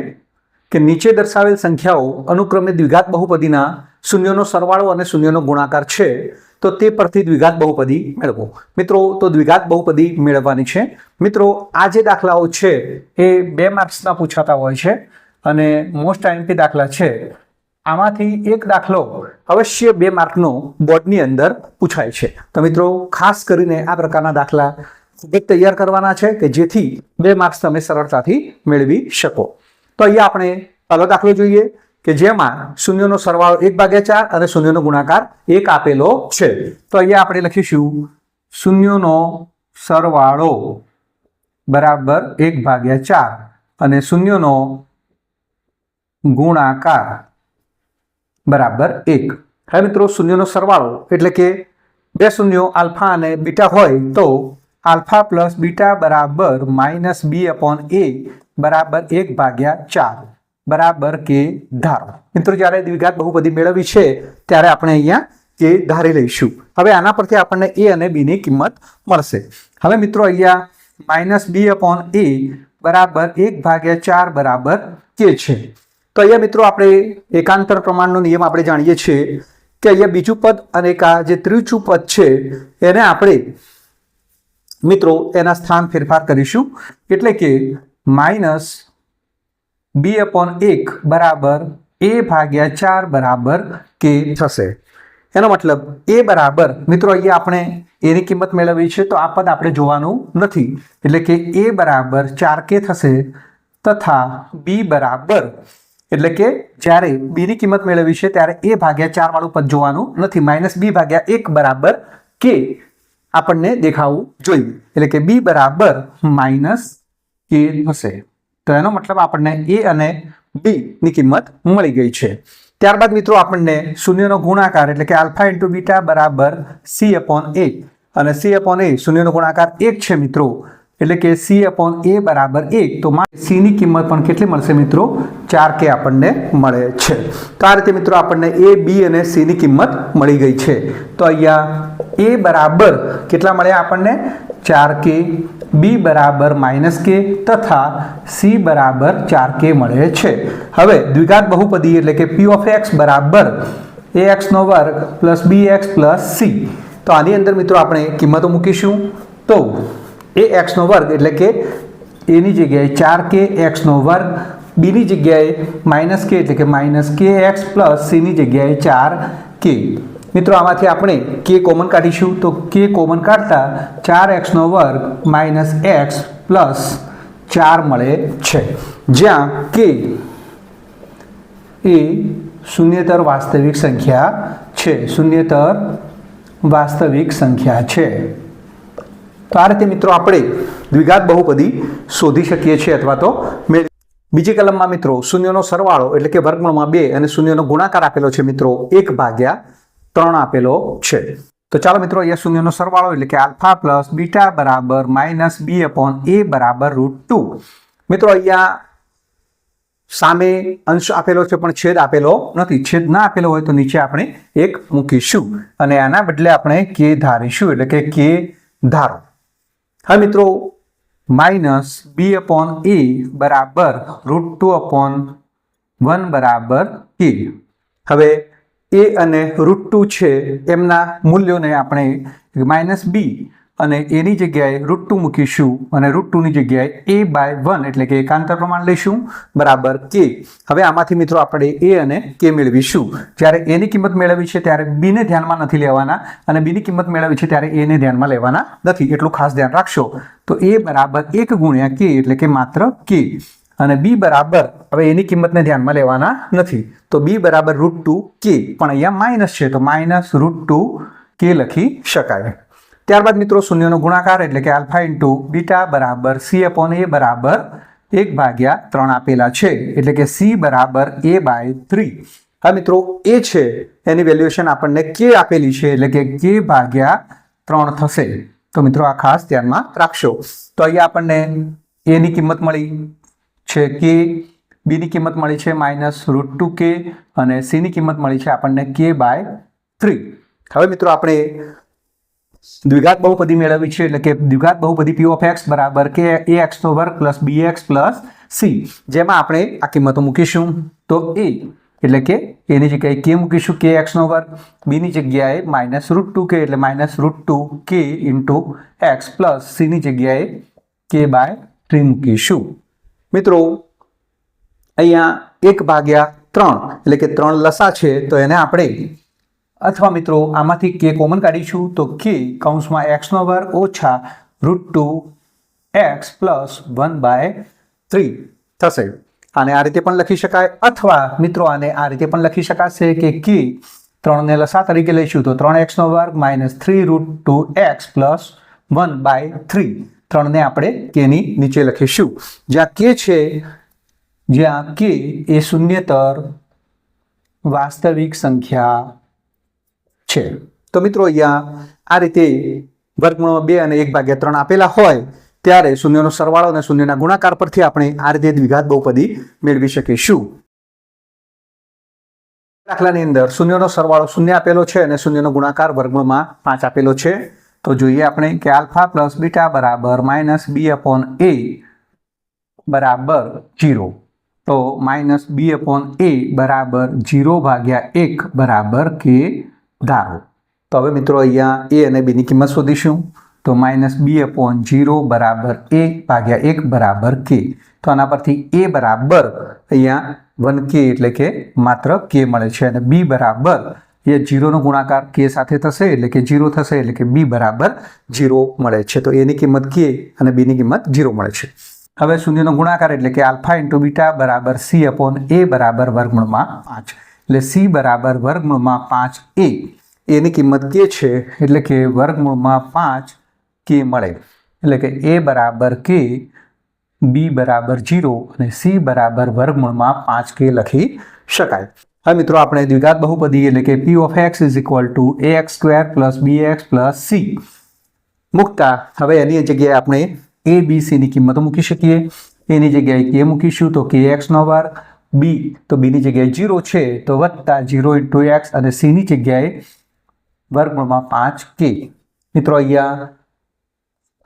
કે નીચે દર્શાવેલ સંખ્યાઓ અનુક્રમે દ્વિઘાત બહુપદીના શૂન્યનો સરવાળો અને શૂન્યનો ગુણાકાર છે. તો તે પરથી દ્વિઘાત બહુપદી મેળવો. મિત્રો તો દ્વિઘાત બહુપદી મેળવવાની છે. મિત્રો આ જે દાખલાઓ છે એ 2 માર્ક્સના પૂછાતા હોય છે અને મોસ્ટ આઈએમપી દાખલા છે. આમાંથી એક દાખલો અવશ્ય 2 માર્કનો બોર્ડની અંદર પૂછાય છે. તો મિત્રો ખાસ કરીને આ પ્રકારના દાખલા ખૂબ જ તૈયાર કરવાના છે કે જેથી 2 માર્ક્સ તમે સરળતાથી મેળવી શકો. તો અહીંયા આપણે પહેલો દાખલો જોઈએ કે જેમાં શૂન્યનો સરવાળો 1/4 અને શૂન્યનો ગુણાકાર 1 આપેલો છે. તો અહીંયા આપણે લખીશું શૂન્યનો સરવાળો બરાબર 1/4 અને શૂન્યનો ગુણાકાર બરાબર 1. હવે મિત્રો શૂન્યનો સરવાળો એટલે કે બે શૂન્યો આલ્ફા અને બીટા હોય તો આલ્ફા પ્લસ બીટા બરાબર -b/a બરાબર 1/4 બરાબર કે ધારો. મિત્રો જ્યારે દ્વિઘાત બહુપદી મેળવવી છે ત્યારે આપણે અહીંયા કે ધારી લઈશું. હવે આના પરથી આપણને a અને b ની કિંમત મળશે. હવે મિત્રો અહીંયા -b/a બરાબર 1/4 બરાબર કે છે. તો અહીંયા મિત્રો આપણે એકાંતર પ્રમાણનો નિયમ આપણે જાણીએ છીએ કે અહીંયા બીજું પદ અને આ જે ત્રીજું પદ છે એને આપણે મિત્રો એના સ્થાન ફેરફાર કરીશું એટલે કે -b/1 બરાબર a/4 બરાબર કે થશે. એનો મતલબ a બરાબર મિત્રો અહીંયા આપણે એની કિંમત મેળવવી છે તો આ પદ આપણે જોવાનું નથી એટલે કે a બરાબર 4k થશે તથા b બરાબર એટલે કે જ્યારે b ની કિંમત મેળવવી છે ત્યારે a/4 વાળું પદ જોવાનું નથી. -b/1 બરાબર k આપણને દેખાવું જોઈએ એટલે કે b બરાબર -k થશે. તો એનો મતલબ આપણને a અને b ની કિંમત મળી ગઈ છે. ત્યારબાદ મિત્રો આપણને શૂન્યનો ગુણાકાર એટલે કે આલ્ફા × બીટા બરાબર c/a અને c/a શૂન્યનો ગુણાકાર 1 છે મિત્રો એટલે કે c/a બરાબર 1. તો c ની કિંમત પણ કેટલી મળશે મિત્રો 4k આપણને મળે છે. તો આ રીતે મિત્રો આપણને a b અને c ની કિંમત મળી ગઈ છે. તો અહીંયા a બરાબર કેટલા મળ્યા આપણને 4k, b બરાબર -k તથા c બરાબર 4k મળે છે. હવે દ્વિઘાત બહુપદી એટલે કે p of x બરાબર ax² + bx + c. તો આની અંદર મિત્રો આપણે કિંમતો મૂકીશું તો ax² એટલે કે a ની જગ્યાએ 4k x², b ની જગ્યાએ -k એટલે કે -kx + c ની જગ્યાએ 4k. મિત્રો આમાંથી આપણે k કોમન કાઢીશું તો k કોમન કાઢતા 4x² - x + 4 મળે છે જ્યાં k એ શૂન્યેતર વાસ્તવિક સંખ્યા છે. શૂન્યેતર વાસ્તવિક સંખ્યા છે. તો આ રીતે મિત્રો આપણે દ્વિઘાત બહુપદી શોધી શકીએ છીએ અથવા તો બીજી કલમમાં મિત્રો શૂન્યનો સરવાળો એટલે કે વર્ગમૂળમાં 2 અને શૂન્યનો ગુણાકાર આપેલો છે મિત્રો 1/3 આપેલો છે. તો ચાલો મિત્રો અહીંયા શૂન્યનો સરવાળો એટલે કે આલ્ફા પ્લસ બીટા બરાબર -b/a બરાબર √2. મિત્રો અહીંયા સામે અંશ આપેલો છે પણ છેદ આપેલો નથી. છેદ ના આપેલો હોય તો નીચે આપણે 1 મૂકીશું અને આના બદલે આપણે k ધારીશું એટલે કે k ધારો. હવે મિત્રો -b/a બરાબર √2/1 બરાબર k. હવે a અને √2 છે એમના મૂલ્યોને આપણે -b અને a ની જગ્યાએ √2 મૂકીશું અને √2 ની જગ્યાએ a/1 એટલે કે એકાંતર પ્રમાણ લઈશું બરાબર k. હવે આમાંથી મિત્રો આપણે a અને k મેળવીશું. જ્યારે a ની કિંમત મેળવી છે ત્યારે b ને ધ્યાનમાં નથી લેવાના અને b ની કિંમત મેળવી છે ત્યારે a ને ધ્યાનમાં લેવાના નથી. એટલું ખાસ ધ્યાન રાખશો. તો a બરાબર 1 × k એટલે કે માત્ર k અને b બરાબર હવે એની કિંમતને ધ્યાનમાં લેવાના નથી તો b બરાબર √2k પણ અહીંયા માઇનસ છે તો -√2k લખી શકાય. ત્યારબાદ મિત્રો શૂન્યનો ગુણાકાર એટલે કે આલ્ફા × બીટા બરાબર c/a બરાબર 1/3 આપેલા છે એટલે કે c બરાબર a/3. હવે મિત્રો a છે એની વેલ્યુએશન આપણને k આપેલી છે એટલે કે k/3 થશે. તો મિત્રો આ ખાસ ધ્યાનમાં રાખશો. તો અહીંયા આપણને a ની કિંમત મળી છે k, b ની કિંમત મળી છે -√2k અને c ની કિંમત મળી છે આપણને k/3. હવે મિત્રો આપણે દ્વિઘાત બહુપદી મેળવવી છે એટલે કે દ્વિઘાત બહુપદી p of x બરાબર કે ax² + bx + c જેમાં આપણે આ કિંમતો મૂકીશું તો a એટલે કે a ની જગ્યાએ k મૂકીશું kx², b ની જગ્યાએ -√2k એટલે -√2k × x + c ની જગ્યાએ k/3 મૂકીશું. મિત્રો અહીંયા 1/3 એટલે કે 3 લસા છે તો એને આપણે અથવા મિત્રો આમાંથી k કોમન કાઢીશું તો k કૌંસમાં x² - √2x + 1/3 થશે. આને આ રીતે પણ લખી શકાય, અથવા મિત્રો આને આ રીતે પણ લખી શકાશે કે કે 3 ને લસા તરીકે લઈશું તો 3x નો વર્ગ માઇનસ 3√2x પ્લસ 1/3. 3 ને આપણે k ની નીચે લખીશું, જ્યાં k છે, જ્યાં k એ શૂન્યતર વાસ્તવિક સંખ્યા છે. તો મિત્રો અહીંયા આ રીતે વર્ગમૂળમાં 2 અને 1/3 આપેલા હોય ત્યારે શૂન્યનો સરવાળો અને શૂન્યના ગુણાકાર પરથી આપણે આ રીતે દ્વિઘાત બહુપદી મેળવી શકીશું. દાખલાની અંદર શૂન્યનો સરવાળો 0 આપેલો છે અને શૂન્યનો ગુણાકાર વર્ગમૂળમાં 5 આપેલો છે. તો જોઈએ આપણે કે આલ્ફા પ્લસ બીટા બરાબર -b/a બરાબર 0. તો -b/a બરાબર 0/1 બરાબર k ધારો. તો હવે મિત્રો અહીંયા a અને b ની કિંમત શોધીશું. તો -b/0 બરાબર 1/1 બરાબર k. તો આના પરથી a બરાબર અહીંયા 1k એટલે કે માત્ર k મળે છે, અને b બરાબર એ 0 નો ગુણાકાર k સાથે થશે એટલે કે 0 થશે, એટલે કે b બરાબર 0 મળે છે. તો a ની કિંમત k અને b ની કિંમત 0 મળે છે. હવે શૂન્યનો ગુણાકાર એટલે કે આલ્ફા ઇન્ટુ બીટા બરાબર c/a બરાબર વર્ગમૂળમાં 5, એટલે c બરાબર વર્ગમૂળમાં 5a. a ની કિંમત k છે એટલે કે વર્ગમૂળમાં 5 k મળે, એટલે કે a બરાબર k, b બરાબર 0 અને c બરાબર વર્ગમૂળમાં 5k લખી શકાય. હવે મિત્રો આપણે દ્વિઘાત બહુપદી એટલે કે p of x is equal to ax² plus bx plus c મૂકતા હવે એની જગ્યાએ આપણે a b c ની કિંમતો મૂકી શકીએ. a ની જગ્યાએ k મૂકીશું તો kx નો વર્ગ, b તો b ની જગ્યાએ 0 છે તો વત્તા 0 into x, અને c ની જગ્યાએ વર્ગમૂળમાં 5k. મિત્રો અહીંયા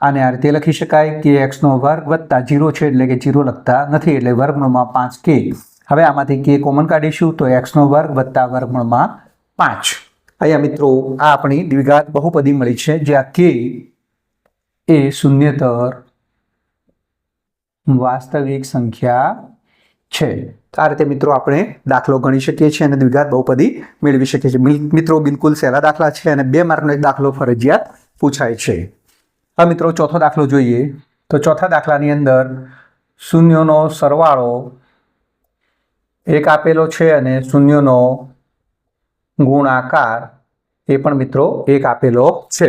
આને આ રીતે લખી શકાય કે x નો વર્ગ વત્તા 0 છે એટલે કે 0 લખતા નથી એટલે વર્ગમૂળમાં 5k. હવે આમાંથી k કોમન કાઢીશું તો x નો વર્ગ વત્તા વર્ગમૂળમાં 5. અહીંયા મિત્રો આ આપણી દ્વિઘાત બહુપદી મળી છે, જ્યાં k એ શૂન્યતર વાસ્તવિક સંખ્યા છે. આ રીતે મિત્રો આપણે દાખલો ગણી શકીએ છીએ અને દ્વિઘાત બહુપદી મેળવી શકીએ છીએ. મિત્રો બિલકુલ સહેલા દાખલા છે અને 2 માર્કનો એક દાખલો ફરજિયાત પૂછાય છે. હવે મિત્રો ચોથો દાખલો જોઈએ. તો ચોથા દાખલાની અંદર શૂન્યનો સરવાળો 1 આપેલો છે અને શૂન્યનો ગુણાકાર એ પણ મિત્રો 1 આપેલો છે,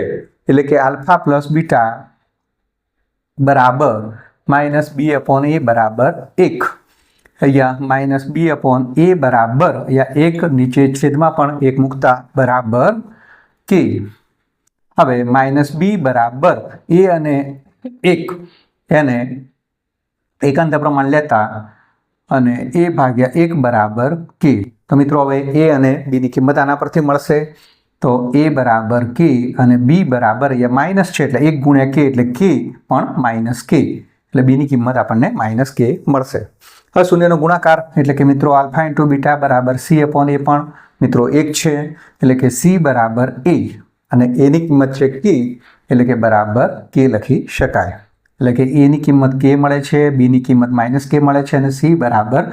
એટલે કે આલ્ફા પ્લસ બીટા બરાબર -b/a બરાબર 1. અહીંયા -b/a બરાબર અહીંયા 1 નીચે છેદમાં પણ 1 મૂકતા બરાબર k. હવે -b બરાબર a અને 1 એને એકાંત પ્રમાણ લેતા અને a/1 બરાબર k. તો મિત્રો હવે a અને b ની કિંમત આના પરથી મળશે. તો a બરાબર k અને b બરાબર અહીંયા માઇનસ છે એટલે 1 ગુણ્યા k એટલે k પણ -k, એટલે b ની કિંમત આપણને -k મળશે. હવે શૂન્યનો ગુણાકાર એટલે કે મિત્રો આલ્ફા ઇન્ટુ બીટા બરાબર c/a પણ મિત્રો 1 છે, એટલે કે c બરાબર a, અને a ની કિંમત છે k એટલે કે બરાબર k લખી શકાય. એટલે કે a ની કિંમત k મળે છે, b ની કિંમત -k મળે છે અને c બરાબર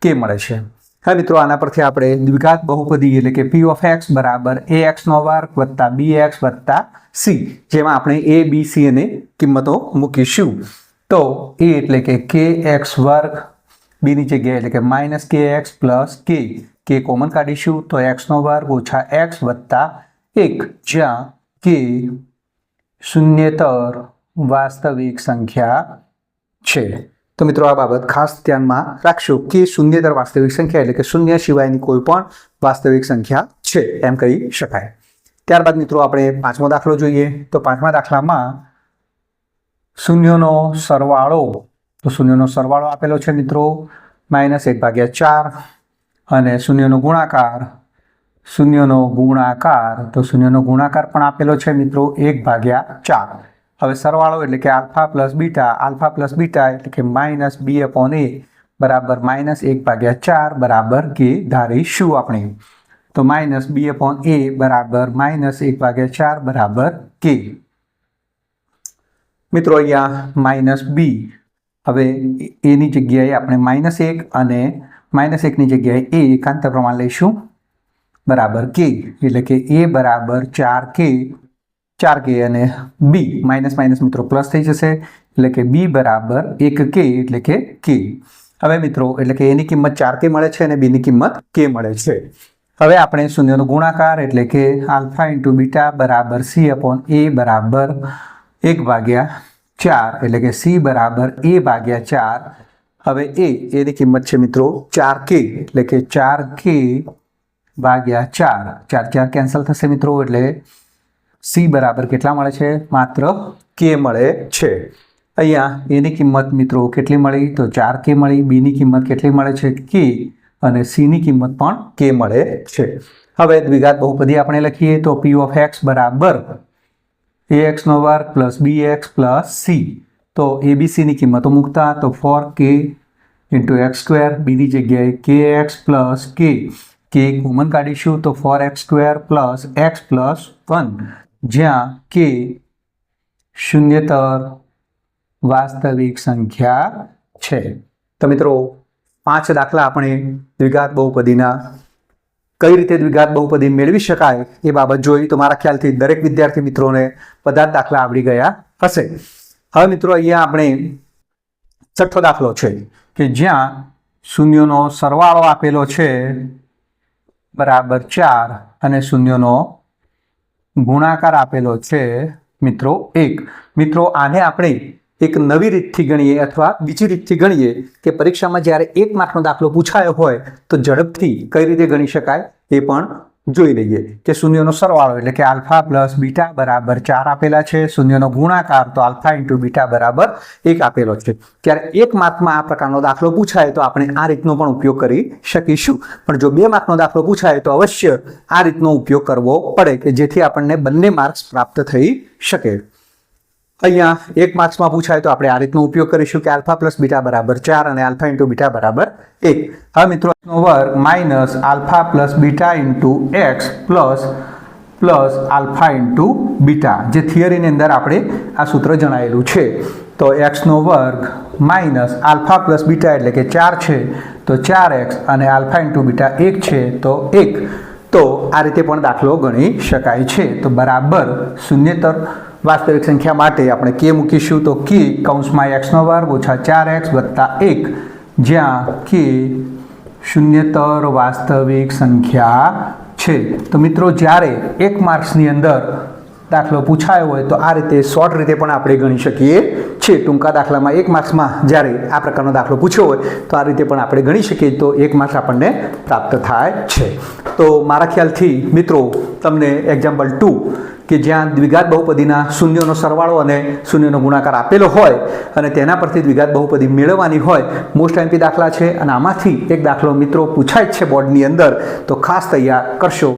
k મળે છે. હવે મિત્રો આના પરથી આપણે દ્વિઘાત બહુપદી એટલે કે p of x બરાબર ax નો વર્ગ વત્તા bx વત્તા c, જેમાં આપણે a b c અને કિંમતો મૂકીશું. તો a એટલે કે kx વર્ગ, b ની જગ્યાએ એટલે કે -kx પ્લસ k કોમન કાઢીશું તો x નો વર્ગ ઓછા x વત્તા 1, જ્યાં k શૂન્યતર વાસ્તવિક સંખ્યા છે. તો મિત્રો આ બાબત ખાસ ધ્યાનમાં રાખશો કે શૂન્યતર વાસ્તવિક સંખ્યા એટલે કે શૂન્ય સિવાયની કોઈ પણ વાસ્તવિક સંખ્યા છે એમ કહી શકાય. ત્યારબાદ મિત્રો આપણે પાંચમો દાખલો જોઈએ. તો પાંચમા દાખલામાં શૂન્યનો સરવાળો, તો શૂન્યનો સરવાળો આપેલો છે મિત્રો -1/4, અને શૂન્યનો ગુણાકાર તો શૂન્યનો ગુણાકાર પણ આપેલો છે મિત્રો 1/4. હવે સરવાળો એટલે કે આલ્ફા પ્લસ બીટા એટલે કે -b/a બરાબર -1/4 બરાબર k ધારીશું આપણે. તો -b/a બરાબર -1/4 બરાબર k. મિત્રો અહીંયા -b, હવે a ની જગ્યાએ આપણે -1 અને -1 ની જગ્યાએ a એકાંત પ્રમાણ લઈશું બરાબર k, એટલે કે a બરાબર 4k અને b માઇનસ મિત્રો પ્લસ થઈ જશે, એટલે કે b બરાબર 1k એટલે કે k. હવે મિત્રો એટલે કે એની કિંમત 4k મળે છે અને બીની કિંમત k મળે છે. હવે આપણે શૂન્યનો ગુણાકાર એટલે કે આલ્ફા ઇન્ટુ બીટા બરાબર c અપોન a બરાબર 1/4 એટલે કે c બરાબર a/4. હવે એની કિંમત છે મિત્રો 4k એટલે કે 4k/4. 4 કેન્સલ થશે મિત્રો એટલે c બરાબર કેટલા મળે છે? માત્ર k મળે છે. અહીંયા એની કિંમત મિત્રો કેટલી મળી? તો 4k મળી. બીની કિંમત કેટલી મળે છે? k. અને cની કિંમત પણ k મળે છે. હવે દ્વિઘાત બહુપદી આપણે લખીએ તો p ઓફ x બરાબર ax² plus bx plus c. તો abc ની કિંમતો મૂકતા તો 4k ઇન્ટુ x², બીની જગ્યાએ kx પ્લસ k કોમન કાઢીશું તો 4x² પ્લસ x પ્લસ 1, જ્યાં k શૂન્યતર વાસ્તવિક સંખ્યા છે. તો મિત્રો 5 દાખલા આપણે દ્વિઘાત બહુપદીના કઈ રીતે દ્વિઘાત બહુપદી મેળવી શકાય એ બાબત જોઈ. તો મારા ખ્યાલથી દરેક વિદ્યાર્થી મિત્રોને બધા જ દાખલા આવડી ગયા હશે. હવે મિત્રો અહીંયા આપણે છઠ્ઠો દાખલો છે કે જ્યાં શૂન્યનો સરવાળો આપેલો છે બરાબર 4 અને શૂન્યનો ગુણાકાર આપેલો છે મિત્રો 1. મિત્રો આને આપણે એક નવી રીતથી ગણીએ અથવા બીજી રીતથી ગણીએ કે પરીક્ષામાં જ્યારે 1 માર્કનો દાખલો પૂછાયો હોય તો ઝડપથી કઈ રીતે ગણી શકાય એ પણ જોઈ લઈએ. કે શૂન્યનો સરવાળો એટલે કે આલ્ફા પ્લસ બીટા બરાબર 4 આપેલા છે. શૂન્યનો ગુણાકાર તો આલ્ફા ઇન્ટુ બીટા બરાબર 1 આપેલો છે. ત્યારે 1 માર્કમાં આ પ્રકારનો દાખલો પૂછાય તો આપણે આ રીતનો પણ ઉપયોગ કરી શકીશું. પણ જો 2 માર્કનો દાખલો પૂછાય તો અવશ્ય આ રીતનો ઉપયોગ કરવો પડે કે જેથી આપણને બંને માર્ક્સ પ્રાપ્ત થઈ શકે. અહીંયા 1 માર્ક્સમાં પૂછાય તો આપણે આ રીતનો ઉપયોગ કરીશું કે આલ્ફા પ્લસ બીટા બરાબર 4 અને આલ્ફા ઇન્ટુ બીટા બરાબર 1. હવે મિત્રો નો વર્ગ minus alpha plus beta into x plus alpha into beta, જે થિયરીની અંદર આપણે આ સૂત્ર જણાવેલું છે. તો એક્સનો વર્ગ માઇનસ આલ્ફા પ્લસ બીટા એટલે કે 4 છે તો 4x અને આલ્ફા ઇન્ટુ બીટા 1 છે તો 1. તો આ રીતે પણ દાખલો ગણી શકાય છે. તો બરાબર શૂન્યતર વાસ્તવિક સંખ્યા માટે આપણે k મૂકીશું તો k કૌંસમાં x² ઓછા 4x વત્તા 1, જ્યાં k શૂન્યતર વાસ્તવિક સંખ્યા છે. તો મિત્રો જ્યારે 1 માર્ક્સની અંદર દાખલો પૂછાયો હોય તો આ રીતે શોર્ટ રીતે પણ આપણે ગણી શકીએ છીએ. ટૂંકા દાખલામાં 1 માર્ક્સમાં જ્યારે આ પ્રકારનો દાખલો પૂછ્યો હોય તો આ રીતે પણ આપણે ગણી શકીએ તો 1 માર્ક્સ આપણને પ્રાપ્ત થાય છે. તો મારા ખ્યાલથી મિત્રો તમને એક્ઝામ્પલ 2 કે જ્યાં દ્વિઘાત બહુપદીના શૂન્યનો સરવાળો અને શૂન્યનો ગુણાકાર આપેલો હોય અને તેના પરથી દ્વિઘાત બહુપદી મેળવવાની હોય મોસ્ટ આઈએમપી દાખલા છે અને આમાંથી એક દાખલો મિત્રો પૂછાય જ છે બોર્ડની અંદર, તો ખાસ તૈયાર કરશો.